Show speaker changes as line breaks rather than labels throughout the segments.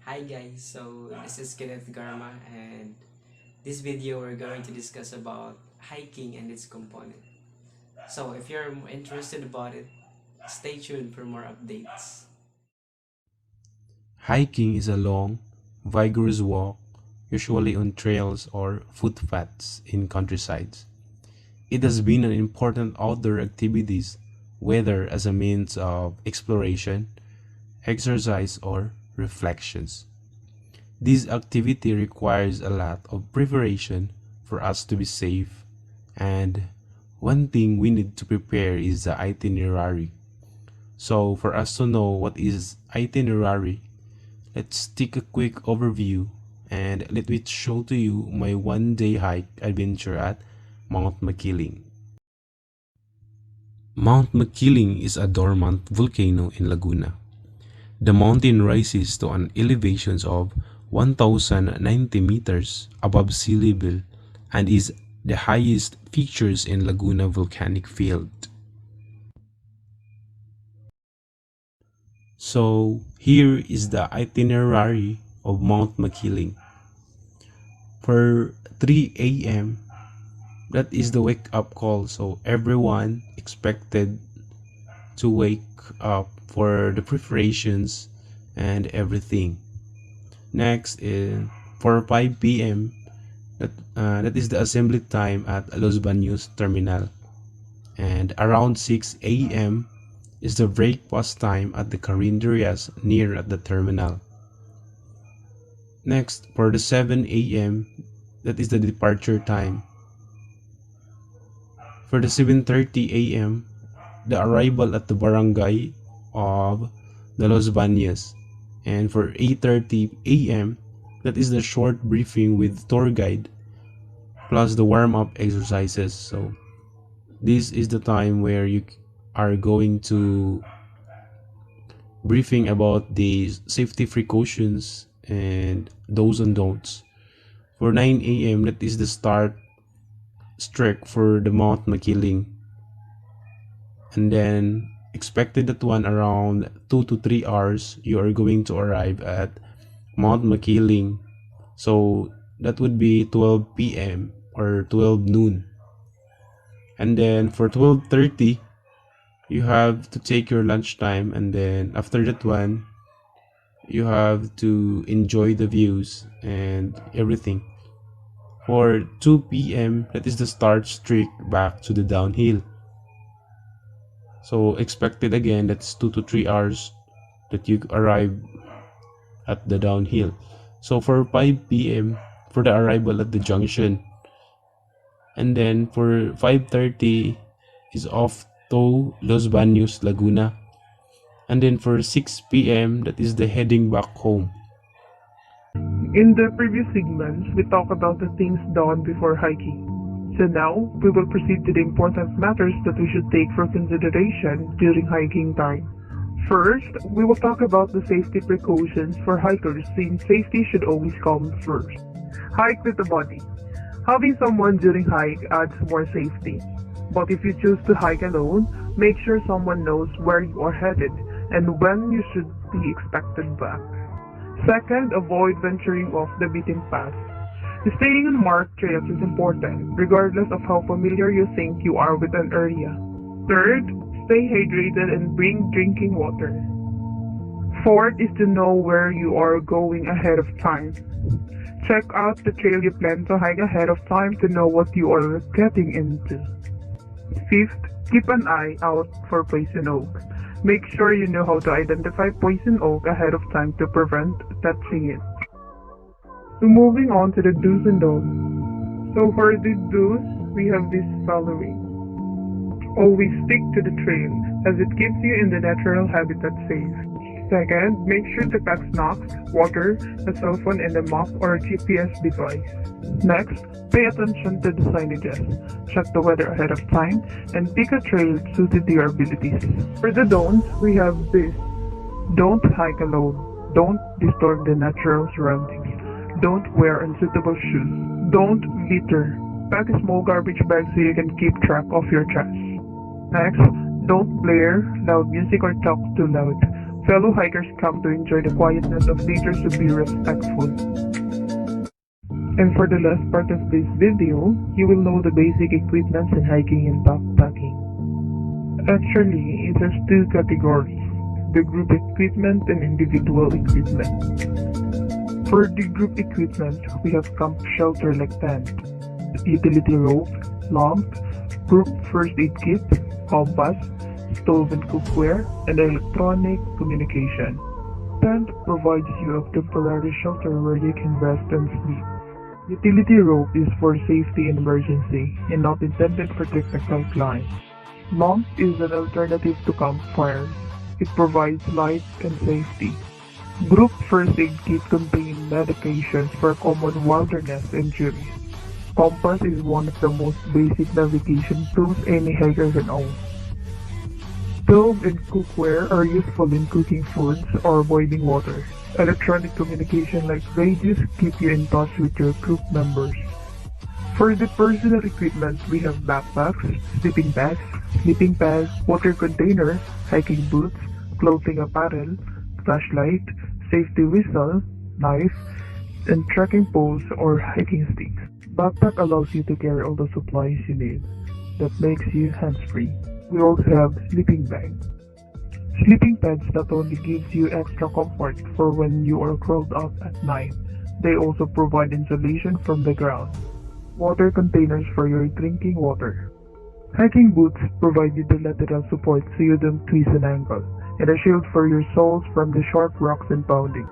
Hi guys, so this is Kenneth Garma, and this video we're going to discuss about hiking and its component. So if you're interested about it, stay tuned for more updates.
Hiking is a long, vigorous walk, usually on trails or footpaths in countrysides. It has been an important outdoor activity, whether as a means of exploration, exercise, or reflections. This activity requires a lot of preparation for us to be safe, and one thing we need to prepare is the itinerary. So, for us to know what is itinerary, let's take a quick overview and let me show to you my one-day hike adventure at Mount Makiling. Mount Makiling is a dormant volcano in Laguna. The mountain rises to an elevation of 1,090 meters above sea level and is the highest features in Laguna volcanic field. So here is the itinerary of Mount Makiling. For 3 a.m., that is the wake up call. So everyone expected to wake up for the preparations and everything. Next is for 5 p.m. That is the assembly time at Los Baños Terminal. And around 6 a.m. is the breakfast time at the Carinderias near at the terminal. Next, for the 7 a.m., that is the departure time. For the 7:30 a.m., the arrival at the barangay of the Los Baños. And for 8:30 a.m., that is the short briefing with tour guide plus the warm-up exercises. So this is the time where you are going to briefing about the safety precautions and do's and don'ts. For 9 a.m., that is the start trek for the Mount Makiling. And then expected that one around 2 to 3 hours, you are going to arrive at Mount Makiling. So that would be 12 p.m. or 12 noon. And then for 12:30, you have to take your lunchtime, and then after that one, you have to enjoy the views and everything. For 2 p.m., that is the start streak back to the downhill. So expected again, that's 2 to 3 hours that you arrive at the downhill. So for 5 p.m. for the arrival at the junction. And then for 5:30 is off to Los Baños, Laguna. And then for 6 p.m. that is the heading back home.
In the previous segments, we talked about the things done before hiking. So now, we will proceed to the important matters that we should take for consideration during hiking time. First, we will talk about the safety precautions for hikers since safety should always come first. Hike with the body. Having someone during hike adds more safety. But if you choose to hike alone, make sure someone knows where you are headed and when you should be expected back. Second, avoid venturing off the beaten path. Staying on marked trails is important, regardless of how familiar you think you are with an area. Third, stay hydrated and bring drinking water. Fourth is to know where you are going ahead of time. Check out the trail you plan to hike ahead of time to know what you are getting into. Fifth, keep an eye out for poison oak. Make sure you know how to identify poison oak ahead of time to prevent touching it. So moving on to the do's and don'ts. So for the do's, we have this following. Always stick to the trail as it keeps you in the natural habitat safe. Second, make sure to pack snacks, water, a cell phone, and a map or GPS device. Next, pay attention to the signages. Check the weather ahead of time and pick a trail suited to your abilities. For the don'ts, we have this. Don't hike alone. Don't disturb the natural surroundings. Don't wear unsuitable shoes. Don't litter. Pack a small garbage bag so you can keep track of your trash. Next, don't blare loud music or talk too loud. Fellow hikers come to enjoy the quietness of nature to be respectful. And for the last part of this video, you will know the basic equipment in hiking and backpacking. Actually, it has two categories, the group equipment and individual equipment. For the group equipment, we have camp shelter like tent, utility rope, lamp, group first aid kit, compass, stove and cookware, and electronic communication. Tent provides you a temporary shelter where you can rest and sleep. Utility rope is for safety and emergency and not intended for technical climbs. Lamp is an alternative to campfires. It provides light and safety. Group first aid kit contains medications for common wilderness injuries. Compass is one of the most basic navigation tools any hiker can own. Stove and cookware are useful in cooking foods or boiling water. Electronic communication like radios keep you in touch with your group members. For the personal equipment, we have backpacks, sleeping bags, sleeping pads, water container, hiking boots, clothing apparel, flashlight, safety whistle, knife, and trekking poles or hiking sticks. Backpack allows you to carry all the supplies you need. That makes you hands-free. We also have sleeping bag. Sleeping pads not only gives you extra comfort for when you are curled up at night, they also provide insulation from the ground. Water containers for your drinking water. Hiking boots provide you the lateral support so you don't twist an ankle, and a shield for your soles from the sharp rocks and pounding.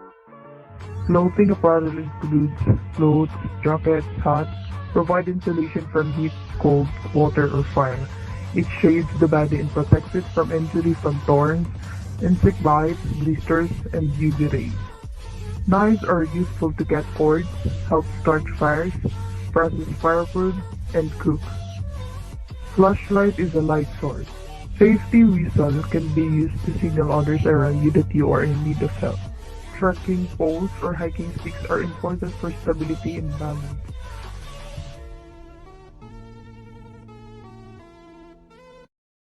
Clothing apparel includes clothes, jackets, hats, provide insulation from heat, cold, water, or fire. It shades the body and protects it from injury from thorns, insect bites, blisters, and UV rays. Knives are useful to cut cords, help start fires, process firewood, and cook. Flashlight is a light source. Safety whistle can be used to signal others around you that you are in need of help. Trekking poles or hiking sticks are important for stability and balance.